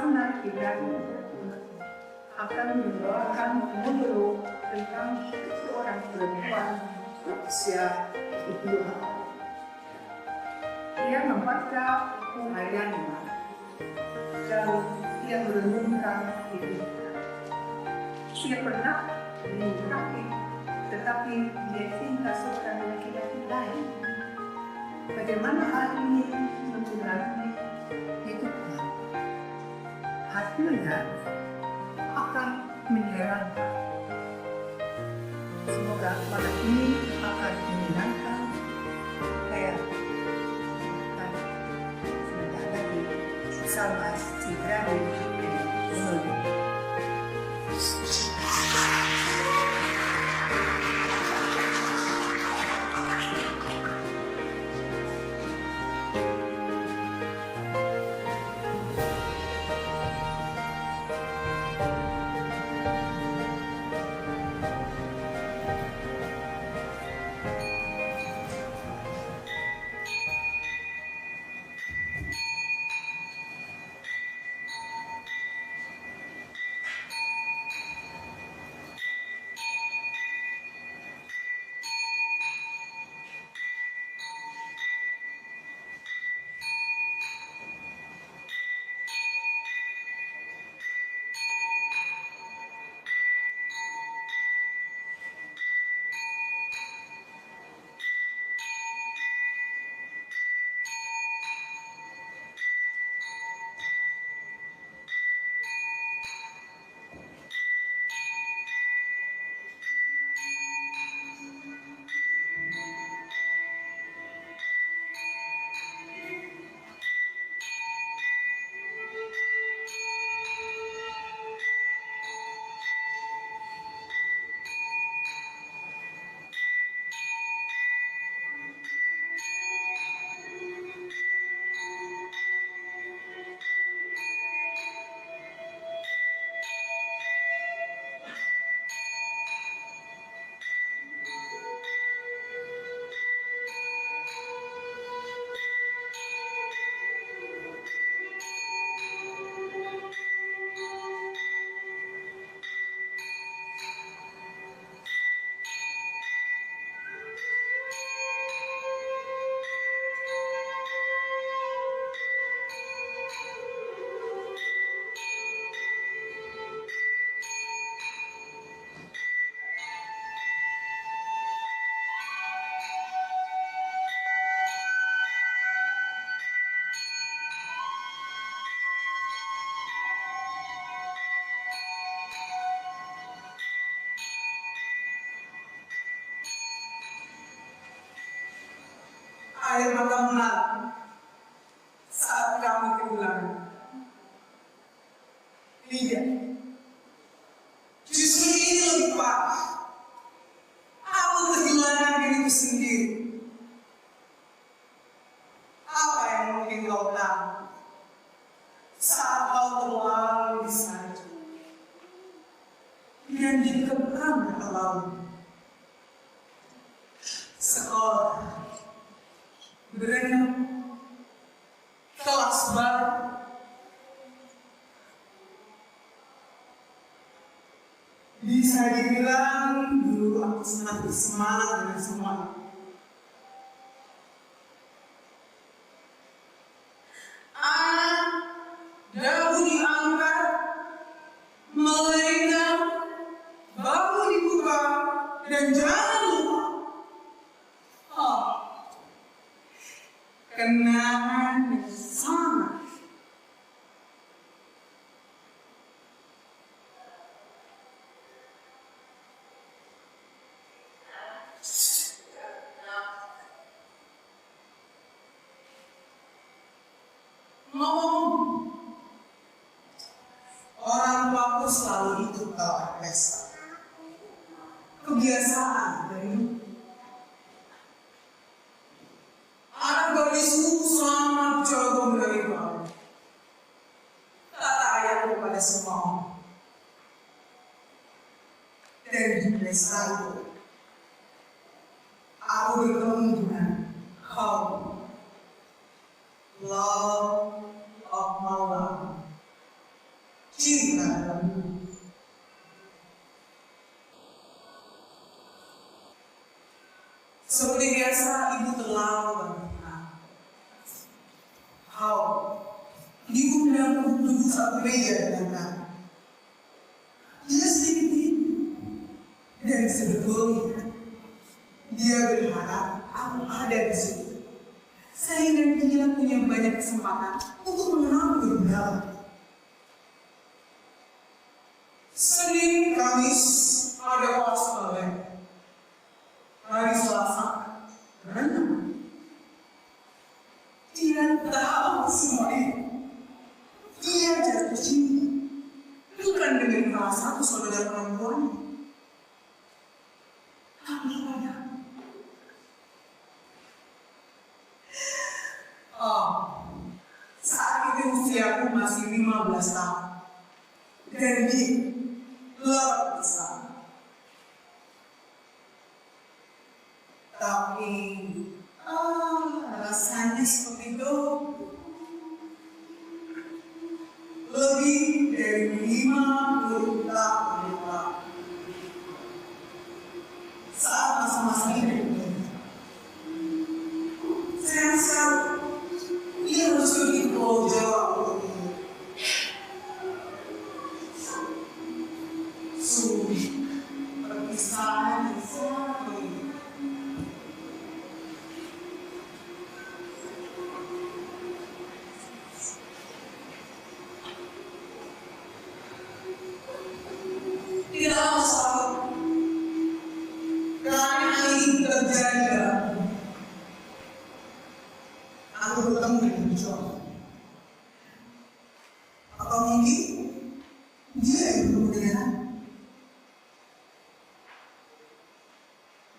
sana kita akan membawakan monolog tentang seorang perempuan berusia 70 tahun. Dia membaca buku hariannya dan dia merenungkan hidupnya. Dia pernah menikah, tetapi dia cinta seorang laki-laki lain. Bagaimana hal ini mempengaruhi hidupnya? Hasilnya akan menyeramkan. Semoga malam ini akan menyenangkan. Saya sebentar lagi bersama si Grabe menuju. Air mata menarik saat kamu kehilangan. Tidak, justru ini lebih parah. Aku kehilangan diriku sendiri. Apa yang mungkin kau tahu saat kau terlalu disalju dan dikekang terlalu sekolah, berenang, kelas baru, bisa dibilang dulu aku sangat bersemangat dengan semuanya. Dagu diangkat, melenggang, bahu dibuka, dan jangan lupa kenangan bersama. Ngomong, orang tuaku selalu ikut kalau pesta. Kebiasaan dari anak gadisku selamat jago dari bawah. Kata ayahku pada semua orang. Dan di pesta itu, aku bertemu dengan kau, love of my life. Seperti biasa, ibu terlalu berpikir. Ibu bilang duduk satu meja dengan kami. Dia sedikit ini. Dan sebetulnya, dia berharap aku ada di situ. Sehingga dia punya banyak kesempatan untuk mengenal lebih dalam. Senin, Kamis, ada kelas online. Hari Selasa, renang. Dia tahu semua itu. Dia jatuh cinta. Bukan dengan salah satu saudara perempuan. Tapi pada. Saat itu usiaku masih 15 tahun. Dan dia luar biasa. Tapi rasanya seperti itu. Lebih dari 50 tahun lalu. Saat masa-masa ini, saya rasa dia harus pergi ke Pulau Jawa untuk ini. Perpisahan yang sangat ini. Tidak masalah. Karena ini terjadi. Aku bertemu dengan John. Atau mungkin dia yang bertemu dengan aku.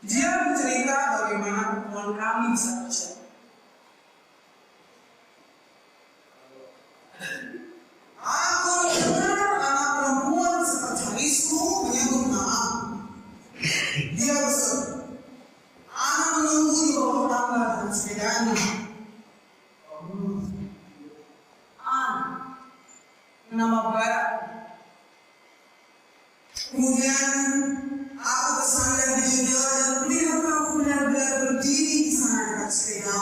Dia bercerita bagaimana hubungan kami bisa terjadi. Aku dengar anak perempuan sekretarisku menyebut nama. Dia berseru. Anak menunggu di bawah tangga dengan sepedanya. Nama barat. Kemudian aku bersandar di jendela dan melihat kamu benar-benar berdiri di sana dekat sepeda.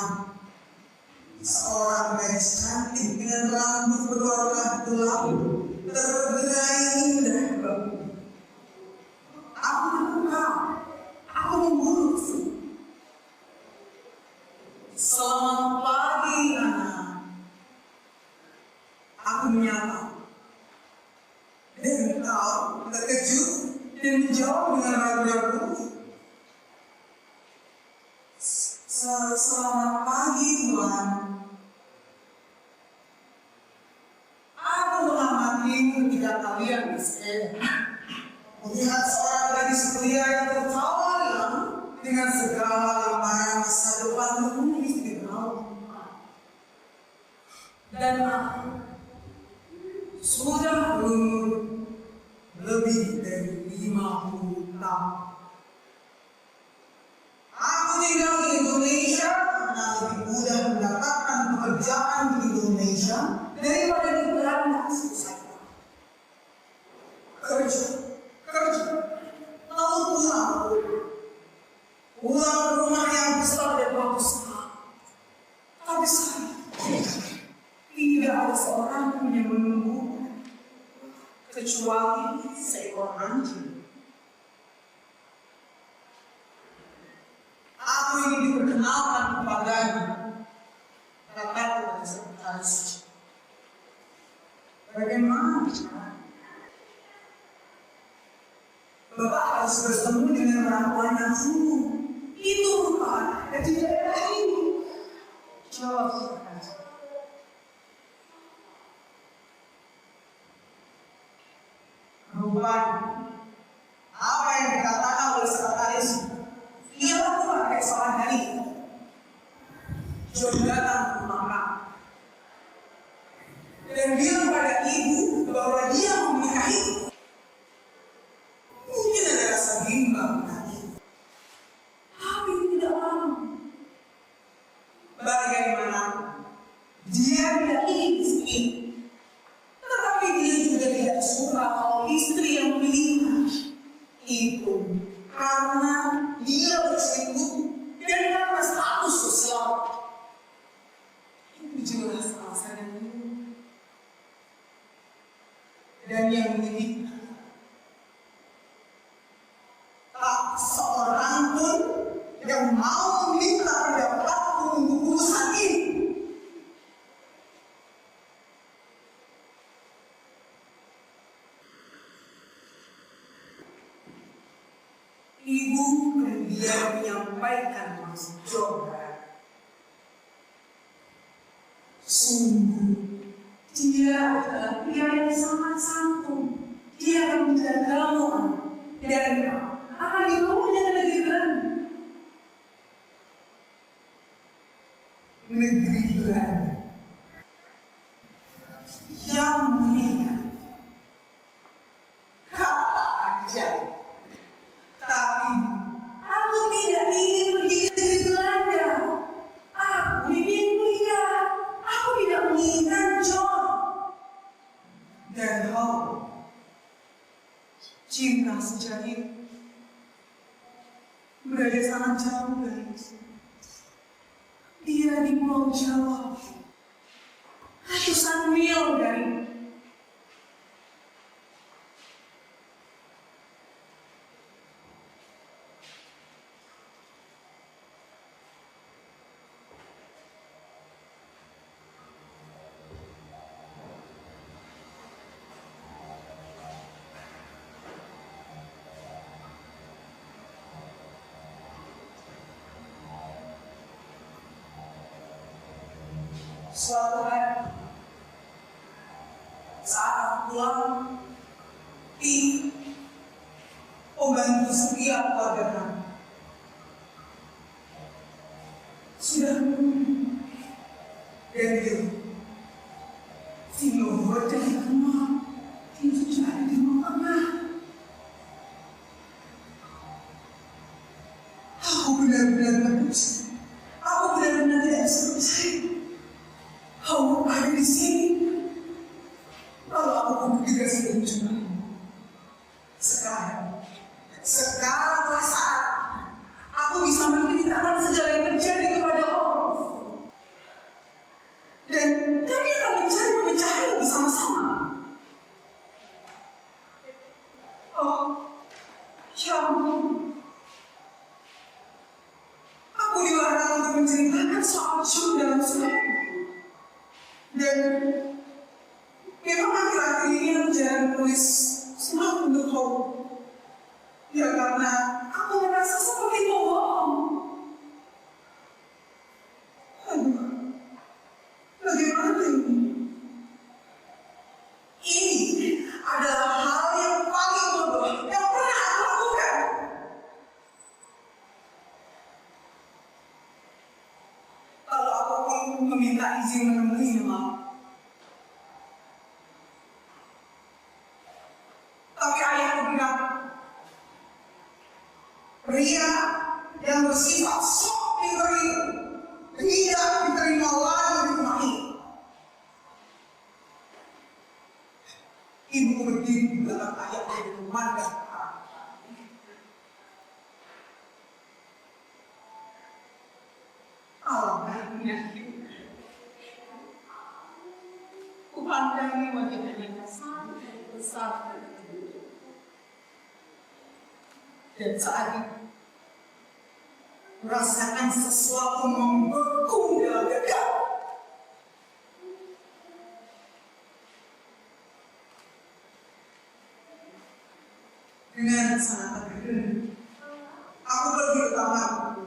Seorang gadis cantik dengan rambut berwarna gelap tergerai indah bagus. Aku terbuka. Aku membunuh. Selamat pagi, anak. Aku menyapa. Dan kau terkejut dan menjawab dengan ragu-ragu. Selamat pagi, Tuan. Aku mengamati ketika kalian bersepeda. Melihat seorang gadis belia yang tertawa riang dengan segala gambaran masa depan tertulis di bawah. Dan aku sudah berumur lebih dari 50 tahun. Aku tinggal di Indonesia karena lebih mudah mendapatkan pekerjaan di Indonesia daripada di Belanda selesai. Kerja, lalu pulang ke rumah yang besar dan bagus. Tapi saya tidak ada seorang pun yang menunggu kecuali seekor anjing. Aku ingin diperkenalkan kepadanya, kataku pada sekretaris. Bagaimana? Bapak harus bertemu dengan orang tuanya dulu. Itu Bapak, di daerah ini. Jawab sekretaris. Rupanya, apa yang dikatakan oleh sekretaris ialah bukan kesalahan dari John datang ke rumah kami dan bilang pada ibu bahwa dia mau menikahi. Mungkin ada rasa bimbang tadi, tapi tidak mau. Bagaimana? Dia tidak ingin di sini. Tetapi dia juga tidak suka kalau istri yang menikah itu karena dia berselingkuh mau meminta pendapatku untuk urusan ini. Ibu kemudian menyampaikan maksud Johan. Sungguh, dia adalah pria yang sangat santun. Dia akan menjagamu dan akan dibawanya ke negeri baru. Negeri baru yang mulia. Kata aja. Tapi aku tidak ingin pergi ke negeri Belanda. Aku ingin kuliah. Aku tidak menginginkan John. Dan cinta sejak itu berada sangat jauh dari sini. Dia di Pulau Jawa, ratusan mil dari suatu hari saat aku pulang di pembantu setia keluarga kami sudah menunggu dan bilang, Tino dari rumah itu sudah ada di rumah tengah. Aku benar-benar tidak bisa. Aku benar-benar tidak bisa percaya. Kau ada di sini. Kalau aku juga sudah mencoba. Sekarang saat aku bisa menceritakan segala yang terjadi kepada Allah. Dan kami akan mencari pemecahan bersama-sama. Oh, ya ampun. Aku dilarang untuk menceritakan soal John dalam surat. Dan memang akhir-akhir ini aku jarang menulis surat untuk kau. Ya karena aku merasa seperti bohong. Aduh, bagaimana ini? Ini adalah hal yang paling bodoh yang pernah aku lakukan. Kalau aku meminta izin menemui maaf. Tapi ayahku bilang, pria yang bersifat sok pintar itu tidak diterima lagi di rumah ini. Ibu berdiri di belakang ayahku dan memandang ke arah. Alangkahnya kupandangi wajahnya sangat besar dan saat itu merasakan sesuatu membeku dalam dada. Dengan sangat terkejut, aku pergi ke kamarku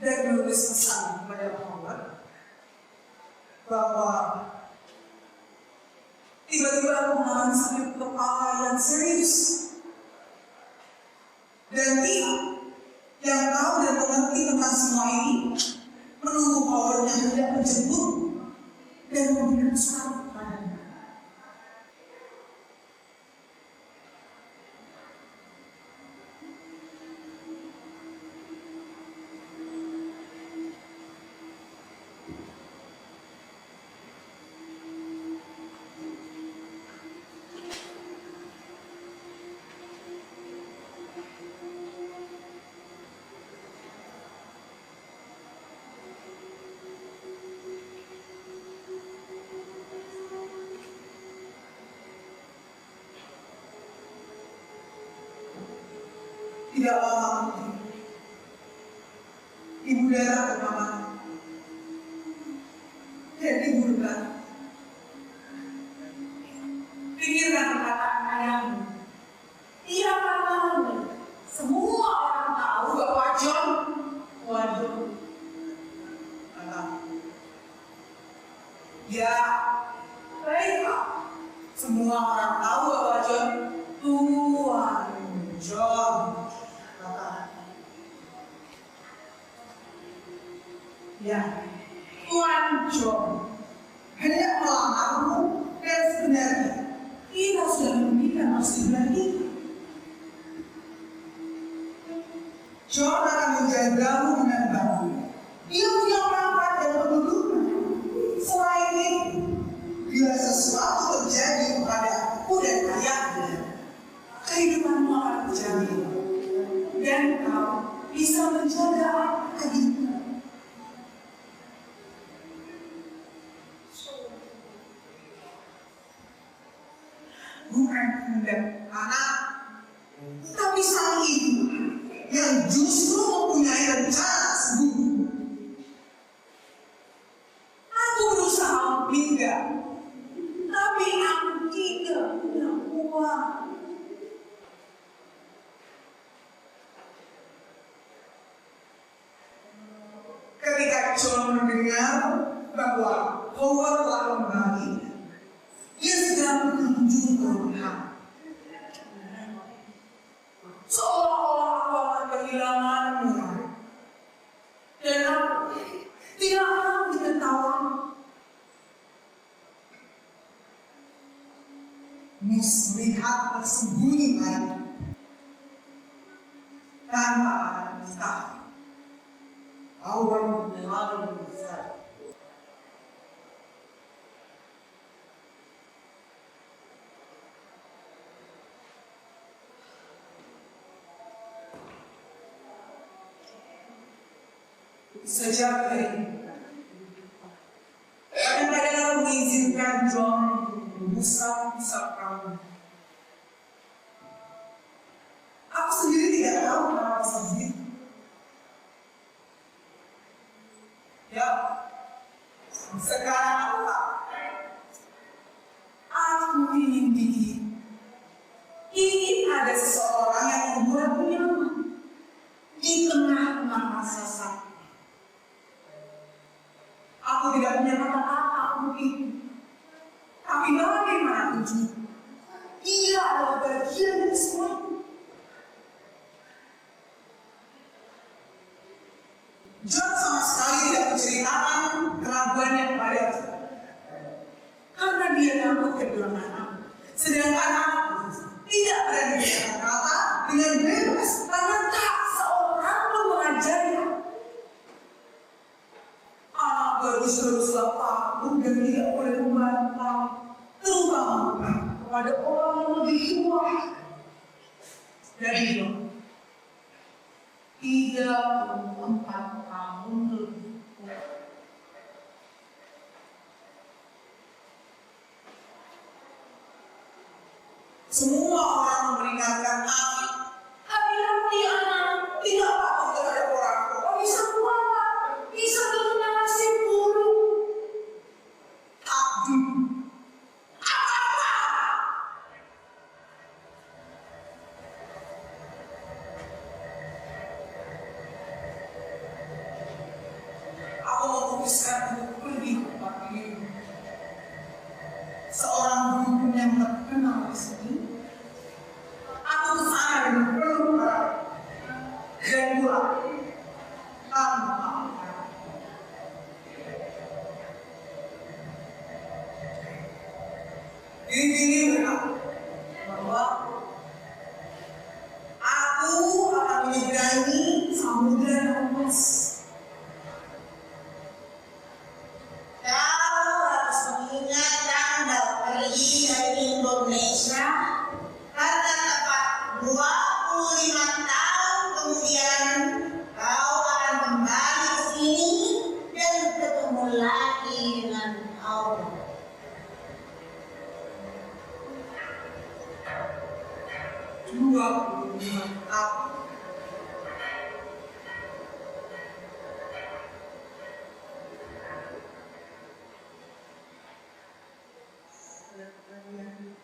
dan menulis pesan kepada Allah bahwa tiba-tiba aku mengalami sakit kepala yang serius. Dan dia yang tahu dan mengerti tentang semua ini menunggu powernya hendak menjemput dan memberikan surat kepadanya. Tidak lama kemudian, bulan. Pikirkan perkataan ayahmu. Ia katakan, semua orang tahu bahwa John, ya, baiklah. Semua orang tahu bahwa Tuan John, ya, Tuan John hendak melamarmu dan sebenarnya kita sudah menikah masih lagi. John akan menjagamu dengan baik. Dia punya pangkat dan kedudukan. Selain itu, bila sesuatu terjadi kepada aku dan ayahku, kehidupanmu akan terjamin. Dan kau bisa menjaga adikmu. Bukan hendak anak, tapi sang ibu yang justru mempunyai rencana sembunyi. Aku berusaha pindah, tapi aku tidak punya uang. Ketika John mendengar bahwa Howard telah kembali, ia segera berkunjung ke rumah. Seolah-olah aku akan kehilanganmu. Dan aku tidak akan diketahui. Mus melihat tersembunyi lagi. Tanpa ada pisah. Awal mengalami besar. Sejak hari kadang-kadang mengizinkan John mengusap-usap kamu. Aku sendiri tidak tahu kenapa seperti itu. Ya, sekarang aku tahu. Aku ingin ada seseorang yang membuatku nyaman di tengah-tengah rasa sakit. Aku tidak punya kata-kata untuk itu. Tapi bagaimanapun juga, ia adalah bagian dari semuanya. John sama sekali tidak menceritakan keraguannya kepada aku. Karena dia takut kehilangan aku. Sedangkan aku tidak berani berkata-kata dengan bebas karena tak seorang pun mengajarnya. Anak baru selesai takut dan tidak boleh membantah, terutama kepada orang yang lebih tua. Dari itu, 34 tahun lebih. Semua orang memperingatkan aku. Hati-hati anak, tidak takut terhadap orang tua. Bisa kuat, bisa terkena nasib buruk. Tapi apa? Aku memutuskan untuk pergi ke tempat ini. Seorang guru yang terkenal di sini. Aku kesana dengan penuh harap dan pulang tanpa apa. Ini berkata bahwa aku akan menyeberangi samudra emas. Kau harus mengingat tanggal pergi dari Indonesia karena tepat 25 tahun kemudian kau akan kembali ke sini dan ketemu lagi dengan Allah. Dua tahun.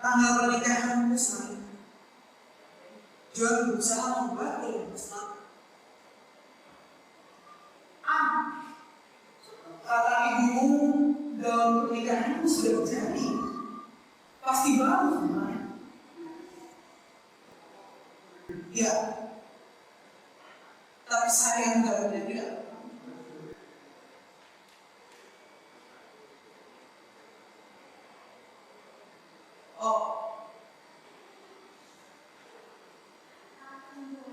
tanggal pernikahanmu sekarang. John berusaha membuat keputusan. Kata ibumu dalam pernikahanmu sudah terjadi. Pasti bagus, kan? Ya. Tapi saya yang tidak benar.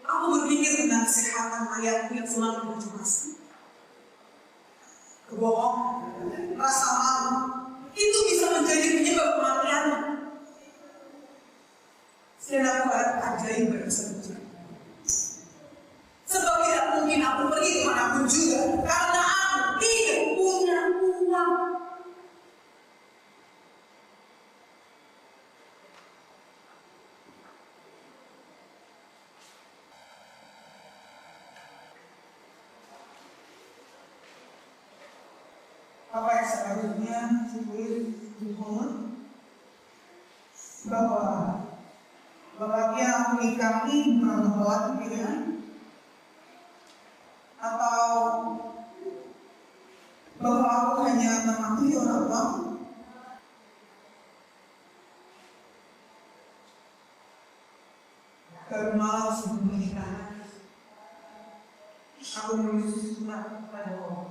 Aku berpikir tentang kesehatan ayahku yang selalu bercemas. Kebohongan, rasa malu, itu bisa menjadi penyebab kematianmu. Dan aku harap ajaib bersama. Sebab tidak mungkin aku pergi kemanapun juga, karena aku tidak punya uang. Apa yang seharusnya dimohon bahwa lelaki yang aku nikahi membawa pilihan atau bahwa aku hanya mengakui orang tua baru malam sebelum pernikahan aku menulis surat kepada Allah.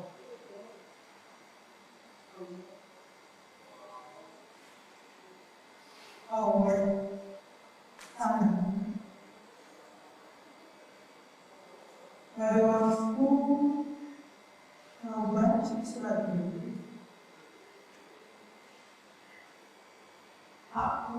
Pada waktu membaca surat ini, aku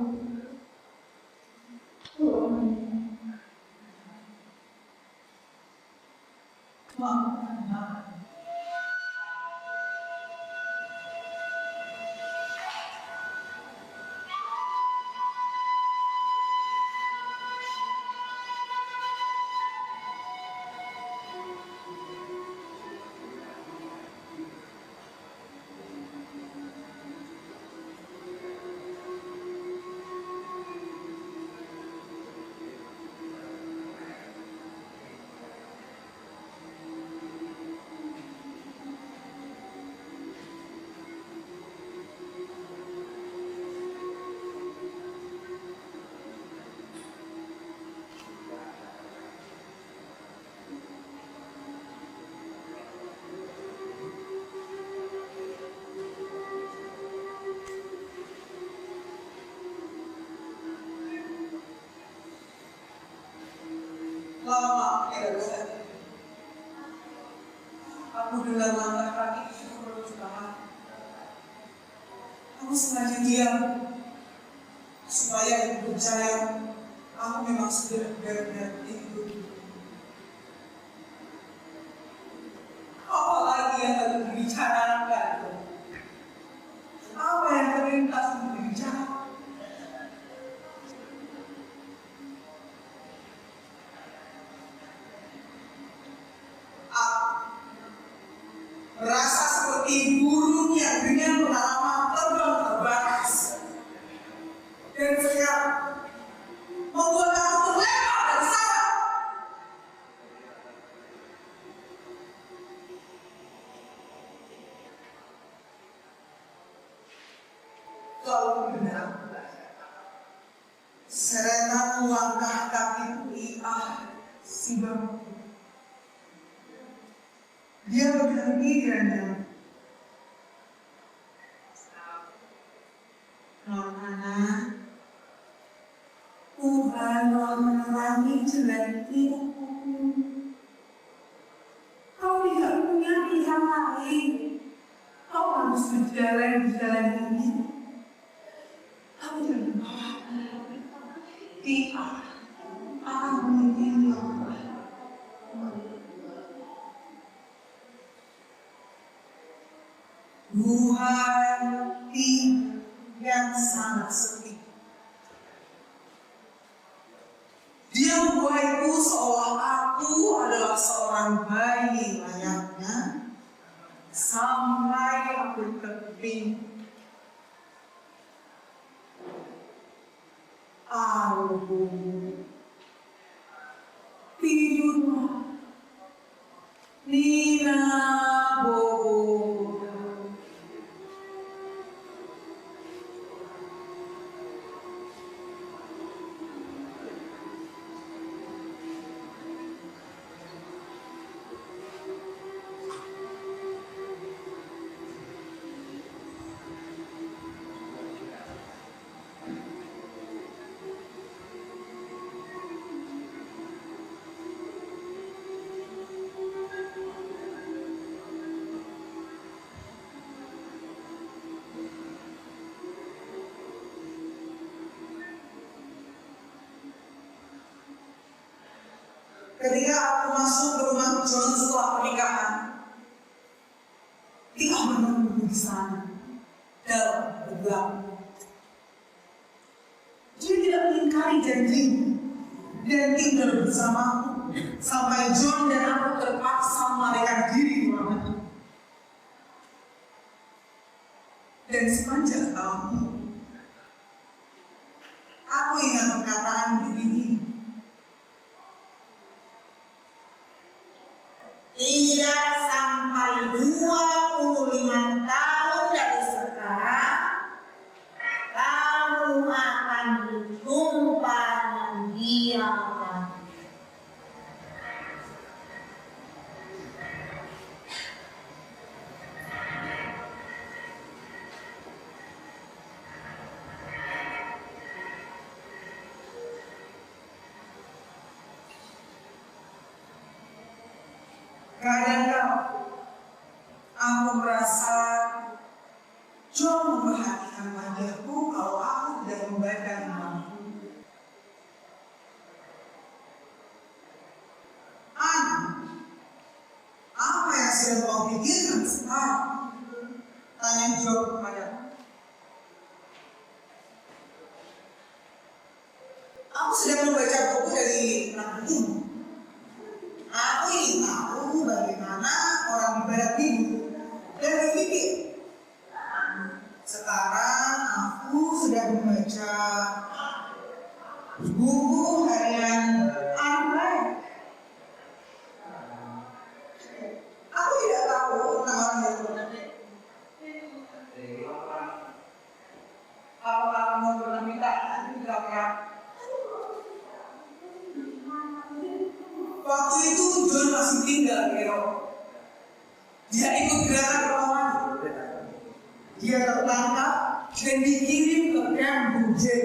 lama tidak bisa. Aku dengan langkah kaki menuju kamar. Aku sengaja diam supaya ibu percaya aku memang sudah benar-benar tidur. Apa lagi yang harus dibicarakan? Apa yang terlintas untuk dibicarakan? Merasa seperti burung yang dengan pengalaman terbang terbatas dan sekarang membuat aku terlempar dari sana. Kalau benar, serentak langkah kakiku si bangku. Dia berhenti dan Nona, Tuhan mau menerangi jalan hidupku. Kau tidak punya pilihan lain. Kau harus berjalan di jalan ini. Kau jangan khawatir. Dia akan memimpin Allah. Tuhan yang sangat sepi. Dia membuatku seolah aku adalah seorang bayi layaknya sampai aku terping. Aduh, tidurlah, Nina Bobo. Ketika aku masuk ke rumah John setelah pernikahan, dia menunggu di sana dalam gelap. Dia tidak mengingkari janji dan tinggal bersamaku sampai John dan aku terpaksa melarikan diri di ruangan. Dan sepanjang tahun, aku ingat perkataan begini. Tidak sampai 25 tahun dari sekarang, kamu akan berjumpa dengan dia lagi. Kadang-kadang aku merasa John memperhatikan wajahku kalau aku tidak membaca namaku. Ana, apa yang sedang kau pikirkan sekarang? Tanya John kepadaku. Aku sedang membaca buku dari Nabi. Aku ingin tahu bagaimana orang ibadat hidup dan berpikir. Sekarang aku sedang membaca buku harian Andre. Aku tidak tahu nama dia. Apakah kamu pernah minta berapa? Waktu itu John masih tinggal di Eropa. Dia ikut gerakan relawan. Dia tertangkap dan dikirim ke kamp Bujen.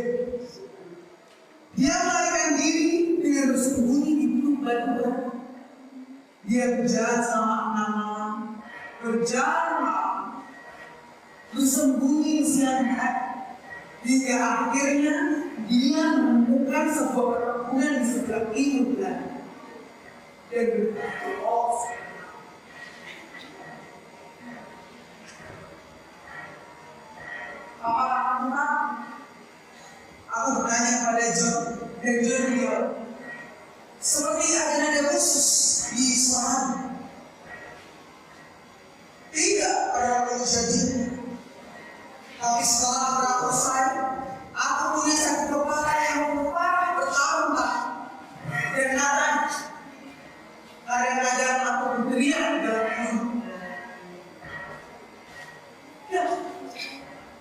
Dia melarikan diri dengan bersembunyi di gunung batu. Dia berjalan selama 6 malam, berjalan malam, bersembunyi siang hari, hingga akhirnya dia menemukan sebuah perkebunan di sebelah timur Belanda. Dan berkata, apakah kamu tahu? Aku bertanya kepada John, dan John menjawab, seperti ada nada khusus di suara. Tidak pada waktu kejadian. Tapi setelah beberapa saat, aku punya sakit kepala yang parah bertahun-tahun. Dan kadang-kadang aku berteriak dalam tidur. Ya,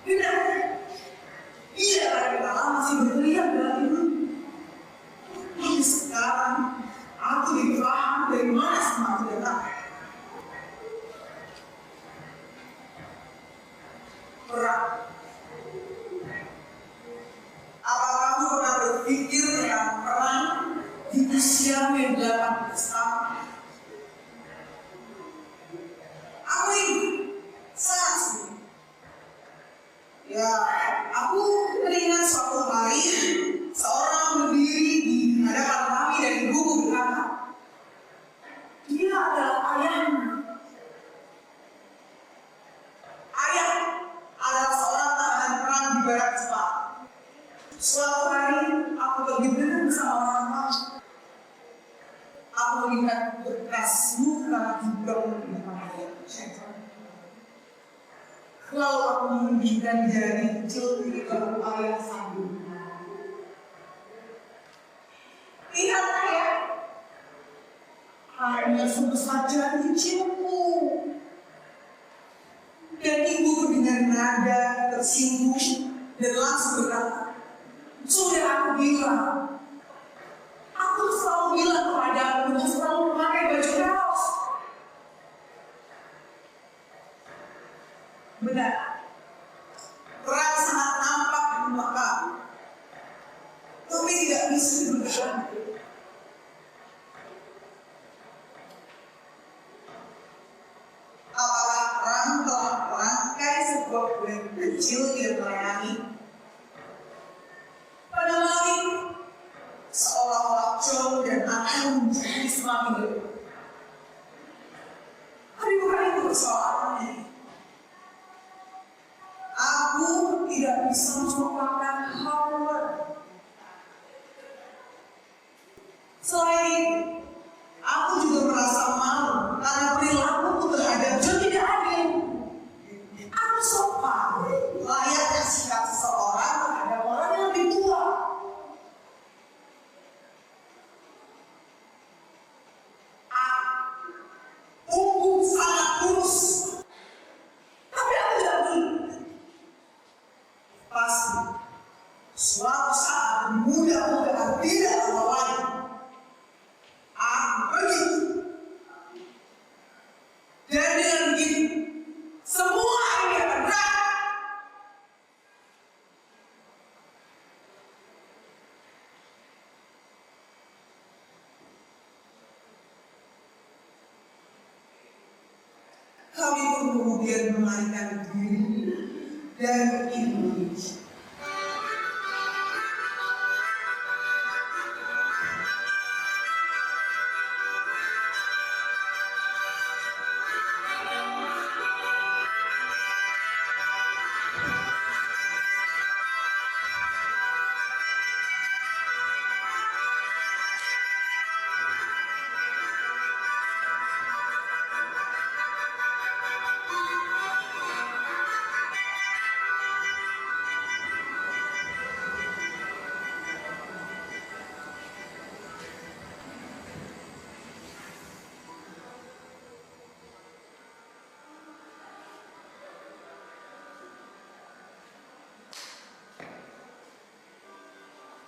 tidak. Iya, kadang-kadang masih berteriak dalam tidur. Tapi sekarang aku dipaham dari mana semua itu datang. Perang. Apakah kamu pernah berpikir tentang perang di usia yang 18 tahun? Aku ini sangat sedih. Ya, aku teringat suatu hari seorang berdiri di hadapan kami dan ibuku berkata, dia adalah ayahmu. Ayah adalah seorang tahanan perang di barat Jepang. Suatu hari aku pergi berenang bersama orang-orang. Aku melihat bekas luka di dalam dia. Lalu aku menunjukkan jari kecil di dalam ayah sambil. hanya sebesar jari kecilmu. Dan ibu dengan nada tersinggung dan langsung berkata, sudah aku bilang, aku selalu bilang kepadamu untuk selalu memakai baju kaos. Benar, perang sangat nampak di rumah kamu, tapi tidak bisa diberkati. Apakah perang telah merangkai sebuah kuil kecil yang melayani? Pada malam seolah-olah John dan aku menjadi semakin dekat. Tapi bukan itu persoalannya. Aku tidak bisa melupakan Howard. Selain itu, aku juga merasa malu karena perilakuku terhadap John tidak adil. Aku sopan, layaknya sikap seseorang terhadap orang yang lebih tua. Punggung sangat kurus, tapi aku tidak peduli. Pasti suatu saat mudah-mudahan tidak lama lagi aku pergi. Dan dengan begitu semua ini akan berakhir. Kami pun kemudian melarikan diri dari Indonesia.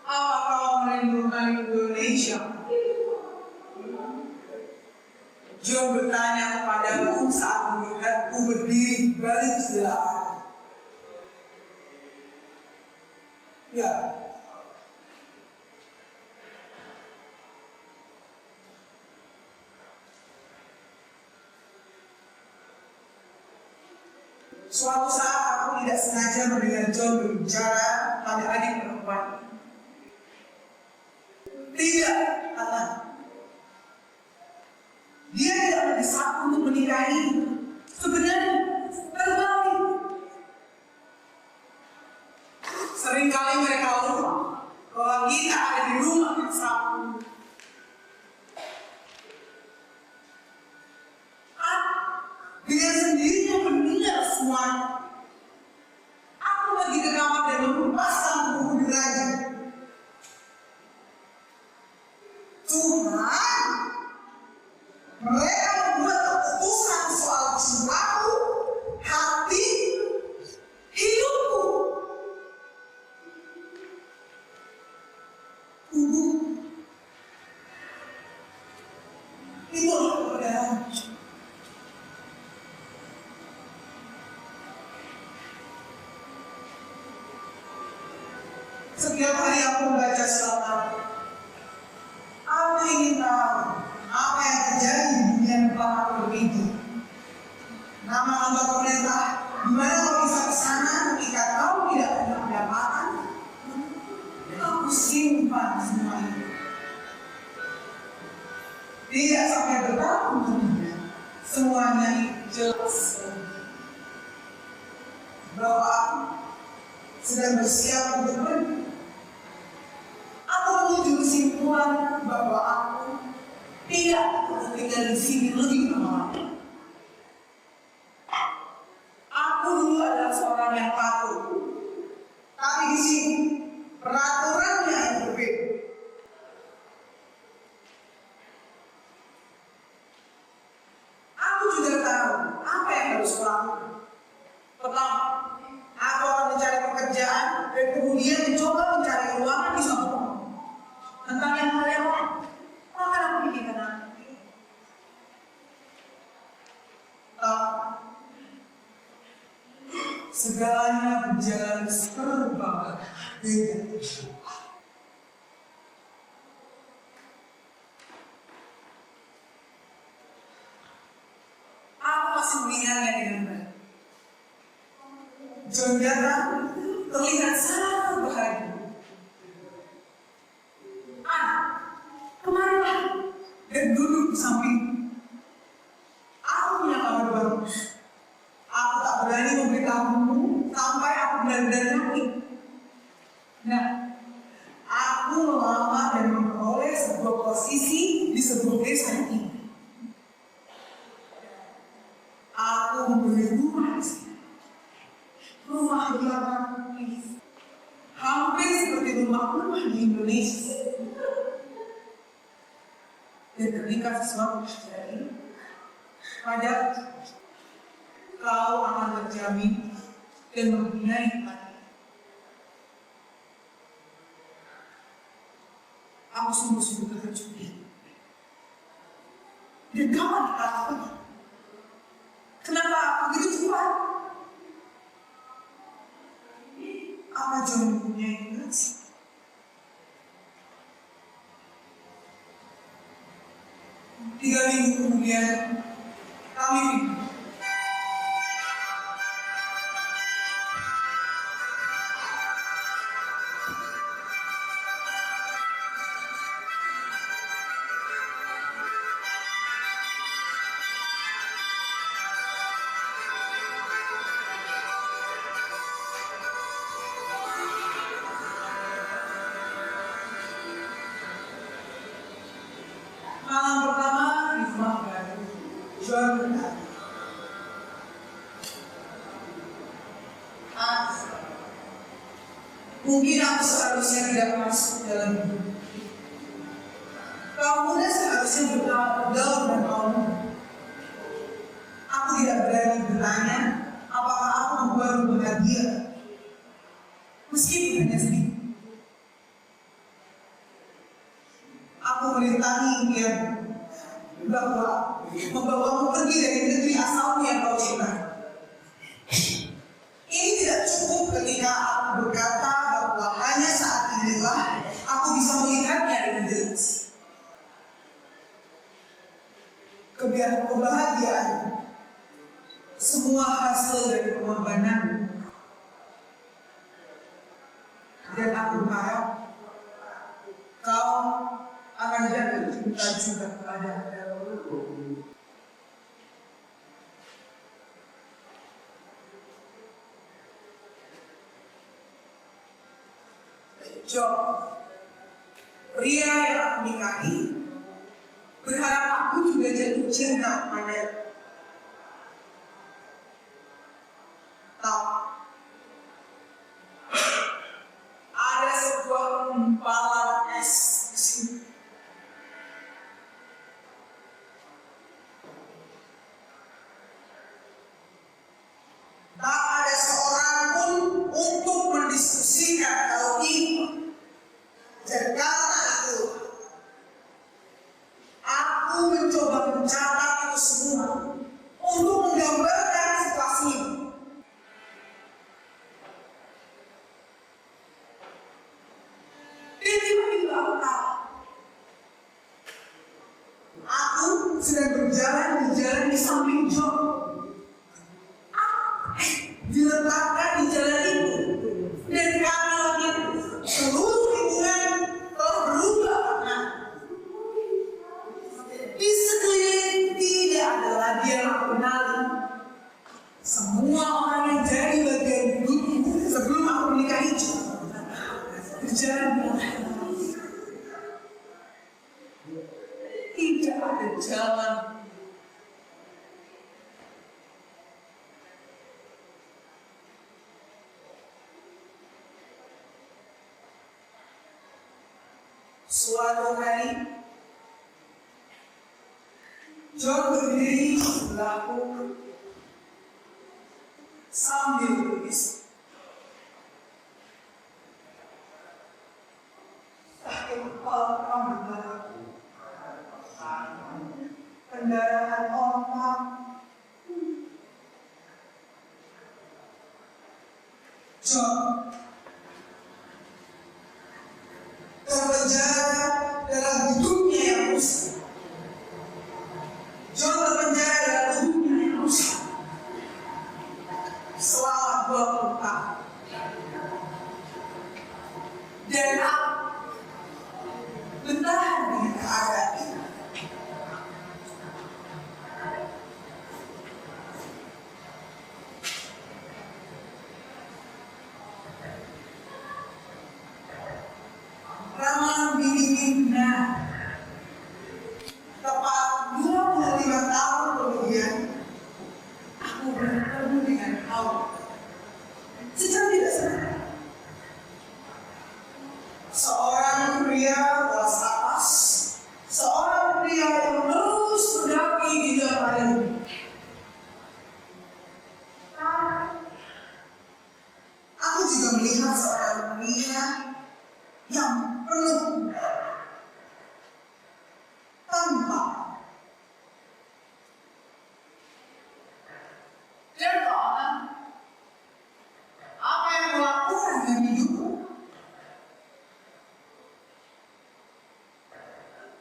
Apa kau merindukan Indonesia? John bertanya kepadaku saat melihatku berdiri balik sebelah. Ya. Suatu saat aku tidak sengaja mendengar John berbicara pada adik perempuan. Tidak, kata. Dia tidak mendesak untuk menikahi. Sebenarnya terbalik. Seringkali mereka lupa bahwa kita ada di rumah yang sama. Dengan sendirinya mendengar semuanya. Aku pergi ke kamar dan melepaskan buku belajar. Tuhan, mereka membuat keputusan soal jiwaku, hati, hidupku. Itu adalah kebenaran. Setiap hari aku membaca surat. Aku ingin tahu apa yang terjadi di dunia tempat aku bermimpi. Nama lembaga pemerintah, di mana kau bisa ke sana ketika kau tidak punya pendapatan. Aku simpan semua itu. Tidak sampai bertahun-tahun, semuanya jelas bahwa aku sedang bersiap untuk pergi. Aku menuju kesimpulan bahwa aku tidak akan tinggal di sini lebih lama. Aku dulu adalah seorang yang patuh, tapi di sini peraturannya yang berbeda. tahu apa yang harus kulakukan. Pertama, aku akan mencari pekerjaan dan kemudian mencoba mencari keuangan di suatu tempat. Tentang yang hal yang lain, akan aku pikirkan nanti. Segalanya berjalan serba beda. Aku masih melihatnya dengan baik. John datang terlihat sangat bahagia. Kemarilah dan duduk di samping. Aku punya kabar bagus. Aku tak berani memberitahumu sampai aku benar-benar yakin. Nah, aku melamar dan memperoleh sebuah posisi di sebuah desa ini. Aku membeli rumah di sini. Rumah belakang hampir seperti rumah-rumah di Indonesia. Dan ketika sesuatu terjadi, pada kau akan terjamin dan mempunyai hati. Aku sungguh-sungguh terkejut. Dan kawan katakan, kenapa aku begitu kuat? Apa John mempunyai kasih? Tiga minggu kemudian, kami pindah. Malam pertama di rumah baru, John berkata, mungkin aku seharusnya tidak masuk dalam hidup. Kaum muda seharusnya bergaul dan kaum muda. Aku tidak berani bertanya apakah aku membuatmu bahagia. Meskipun hanya sedikit. Aku merintangi impian bahwa membawamu pergi dari negeri asalmu yang kau cintai. Ini tidak cukup ketika aku berkata bahwa hanya saat inilah aku bisa melihatnya dengan jelas. Kebahagiaan semua hasil dari pengorbanan. Dan aku harap kau akan jatuh cinta juga kepada aku. John, pria yang aku nikahi, berharap aku juga jatuh cinta pada. Ada sebuah gumpalan es di sini. Tak ada seorang pun untuk mendiskusikan hal ini. Dan karena itu, aku mencoba mencatat itu semua untuk menggambarkan situasi ini. Dan tiba-tiba aku tahu, aku sedang berjalan di jalan di samping John. Diletakkan di jalan itu, dan kami lagi seluruh lingkungan telah berubah. Di sekeliling tidak ada lagi yang aku kenali. Semua orang yang jadi bagian hidupku sebelum aku menikahi John berjalan tidak ada jalan. Suatu hari, John berdiri sebelahku sambil berbisik. Sakit kepala memberatku. Pendarahan otak. John terpenjara dalam hidupnya yang rusak. John terpenjara dalam hidupnya yang rusak selama 20 tahun. Dan aku bertahan dengan keadaan ini. Ramalan Bidikina tepat 25 tahun kemudian aku bertemu dengan Hawa. Secara tidak sengaja seorang pria kelas atas, seorang pria yang terus mendaki di jalan ini. Aku juga melihat seorang pria yang penuh tanpa dia tahu apa yang melakukan dengan hidupku.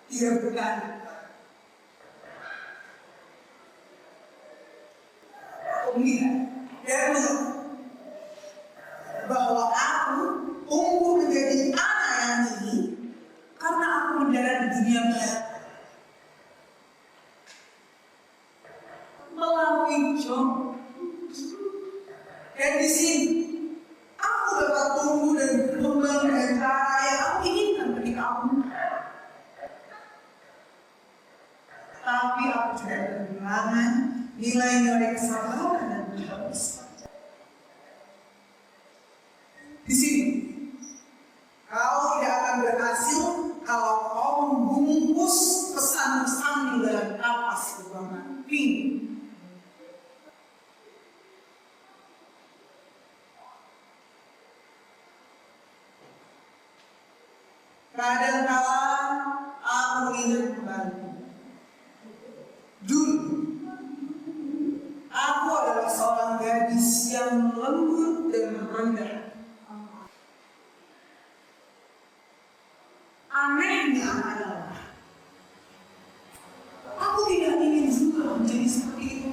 Dia berkata, aku melihat dia melihat bahwa aku tumbuh menjadi anak yang tinggi karena aku mendarat di dunia maya melalui John. Dan di sini aku dapat tumbuh dan berkembang dengan cara yang aku inginkan ketika aku muda. Tapi aku juga kehilangan nilai-nilai kesabaran dan keharusan. Di sini, kau tidak akan berhasil kalau kau membungkus pesan-pesan di dalam kapas ruangan pink. Kadang-kala aku ingat kembali. Dulu, aku adalah seorang gadis yang lembut dan rendah. Anehnya adalah aku tidak ingin juga menjadi seperti itu.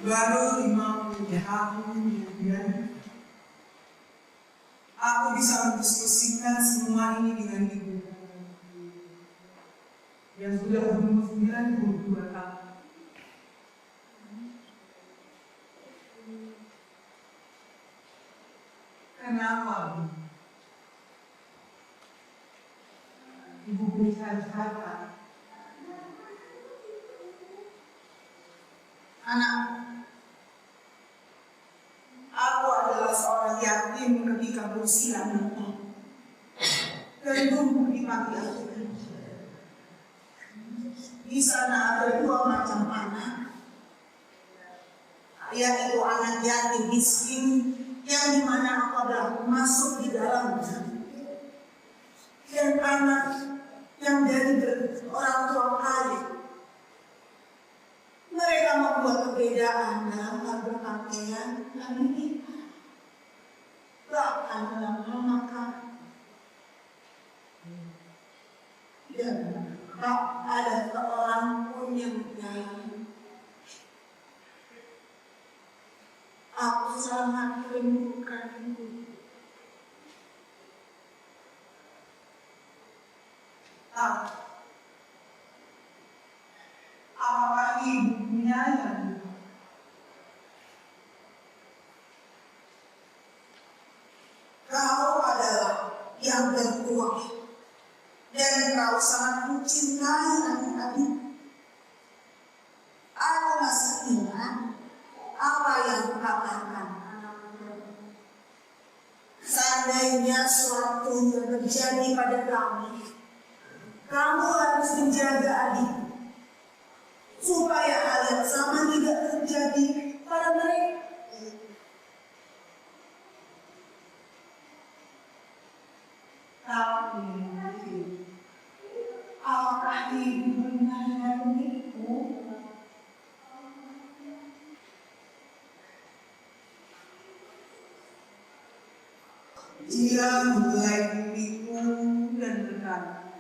Baru 50 tahun kemudian, aku bisa mendiskusikan semua ini dengan ibu yang sudah berumur 92 tahun. Kenapa, Bu? Ibu bisa berkata, anak, aku adalah seorang yatim ketika berusia 6 tahun dan tumbuh di panti asuhan. Di sana ada 2 macam anak, yaitu anak yatim miskin yang dimana aku adalah masuk di dalamnya, dan anak yang dari orang tua kaya. Mereka membuat perbedaan dalam hal berpakaian dan menikah. adalah memakan dan tak ada seorang pun yang menyayangi. Aku sangat merindukanmu. Apakah ibu menyayangi? Kau adalah yang tertua dan kau sangat mencintai adik-adik. Aku masih ingat apa yang kukatakan. Seandainya suatu yang terjadi pada kami, kamu harus menjaga adik supaya hal yang sama tidak terjadi pada mereka. Tapi apakah ibu benar begitu? Dia mulai memikul dan berkata,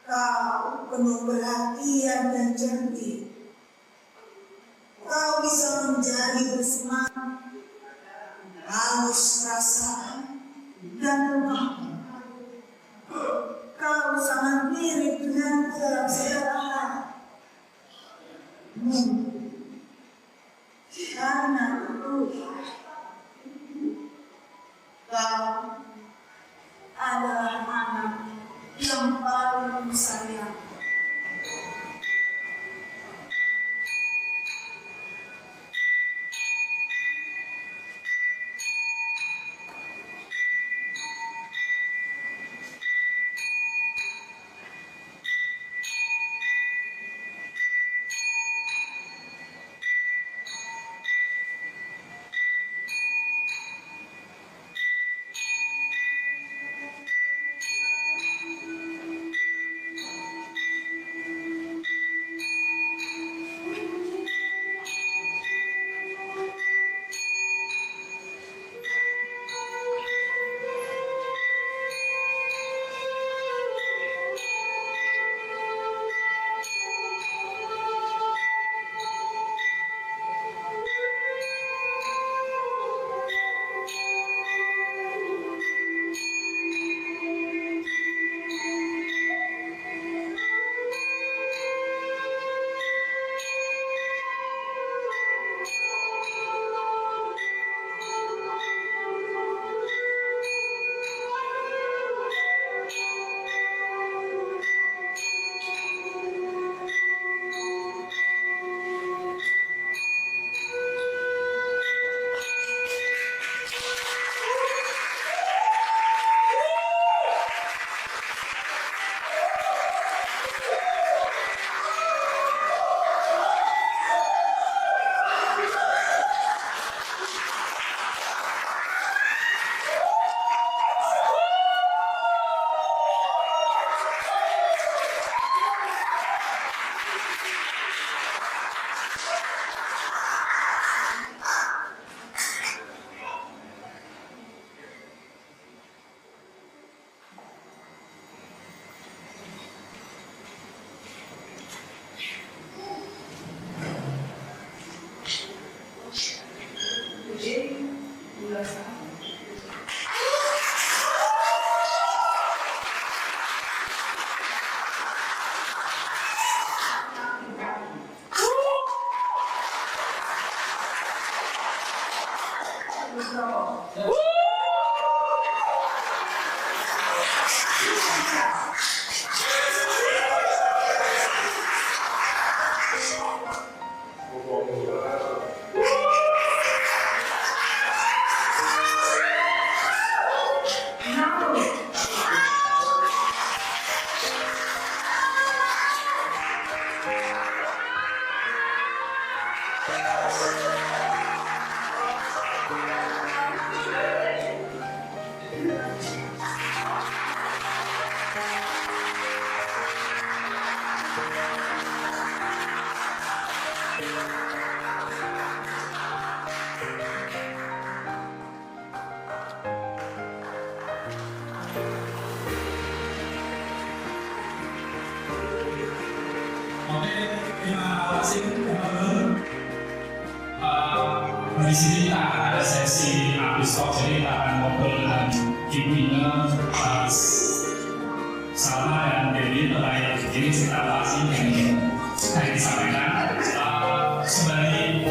kau penuh perhatian dan cantik. Kau bisa menjadi bersemangat, halus perasaan, dan lemah. Kau sangat mirip dengan dalam segala hal. Karena itu, kau adalah anak yang paling sayang. Di sini kita akan ada sesi habis talk, jadi kita akan ngobrol dengan Ibu Inge, Mas Salma dan Dedi terkait ini cerita apa sih yang ingin disampaikan. Sembari